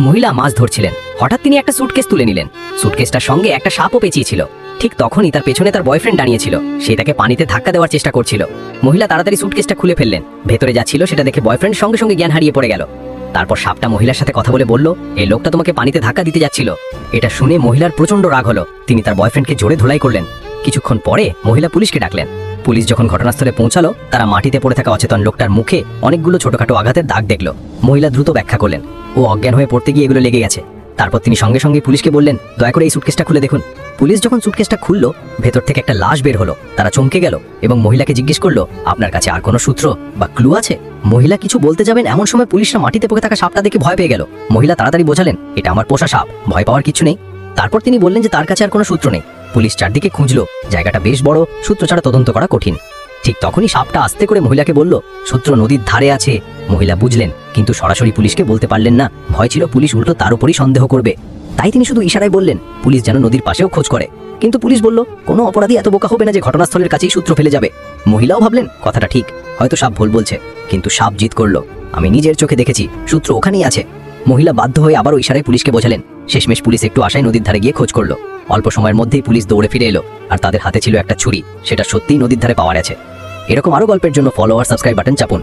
মহিলা মাছ ধরছিলেন। হঠাৎ তিনি একটা সুটকেস তুলে নিলেন। সুটকেসটার সঙ্গে একটা সাপও পেঁচিয়েছিল। ঠিক তখনই তার পেছনে তার বয়ফ্রেন্ড দাঁড়িয়েছিল। সে তাকে পানিতে ধাক্কা দেওয়ার চেষ্টা করছিল। মহিলা তাড়াতাড়ি সুটকেসটা খুলে ফেললেন। ভেতরে যা ছিল সেটা দেখে বয়ফ্রেন্ড সঙ্গে সঙ্গে জ্ঞান হারিয়ে পড়ে গেল। তারপর সাপটা মহিলার সাথে কথা বলে বলল, এই লোকটা তোমাকে পানিতে ধাক্কা দিতে যাচ্ছিল। এটা শুনে মহিলার প্রচন্ড রাগ হলো। তিনি তার বয়ফ্রেন্ডকে জোরে ধোলাই করলেন। কিছুক্ষণ পরে মহিলা পুলিশকে ডাকলেন। পুলিশ যখন ঘটনাস্থলে পৌঁছালো, তারা মাটিতে পড়ে থাকা অচেতন লোকটার মুখে অনেকগুলো ছোটখাটো আঘাতের দাগ দেখল। মহিলা দ্রুত ব্যাখ্যা করলেন, ও অজ্ঞান হয়ে পড়তে গিয়ে এগুলো লেগে গেছে। তারপর তিনি সঙ্গে সঙ্গে পুলিশকে বললেন, দয়া করে এই সুটকেসটা খুলে দেখুন। পুলিশ যখন সুটকেসটা খুললো, ভেতর থেকে একটা লাশ বের হলো। তারা চমকে গেল এবং মহিলাকে জিজ্ঞেস করলো, আপনার কাছে আর কোনো সূত্র বা ক্লু আছে? মহিলা কিছু বলতে যাবেন, এমন সময় পুলিশরা মাটিতে পড়ে থাকা সাপটা দেখে ভয় পেয়ে গেল। মহিলা তাড়াতাড়ি বোঝালেন, এটা আমার পোষা সাপ, ভয় পাওয়ার কিছু নেই। তারপর তিনি বললেন যে তার কাছে আর কোনো সূত্র নেই। পুলিশ চারদিকে খুঁজলো, জায়গাটা বেশ বড়, সূত্র ছাড়া তদন্ত করা কঠিন। ঠিক তখনই সাপটা আস্তে করে মহিলাকে বলল, সূত্র নদীর ধারে আছে। মহিলা বুঝলেন, কিন্তু সরাসরি পুলিশকে বলতে পারলেন না। ভয় ছিল পুলিশ উল্টো তার উপরই সন্দেহ করবে। তাই তিনি শুধু ইশারায় বললেন, পুলিশ যেন নদীর পাশেও খোঁজ করে। কিন্তু পুলিশ বলল, কোনো অপরাধী এত বোকা হবে না যে ঘটনাস্থলের কাছেই সূত্র ফেলে যাবে। মহিলাও ভাবলেন, কথাটা ঠিক, হয়তো সাপ ভুল বলছে। কিন্তু সাপ জিত করলো, আমি নিজের চোখে দেখেছি, সূত্র ওখানেই আছে। মহিলা বাধ্য হয়ে আবারও ইশারায় পুলিশকে বোঝালেন। শেষমেশ পুলিশ একটু আশায় নদীর ধারে গিয়ে খোঁজ করলো। অল্প সময়ের মধ্যেই পুলিশ দৌড়ে ফিরে এলো, আর তাদের হাতে ছিল একটা ছুরি। সেটা সত্যিই নদীর ধারে পাওয়া গেছে। এরকম আরো গল্পের জন্য ফলো আর সাবস্ক্রাইব বাটন চাপুন।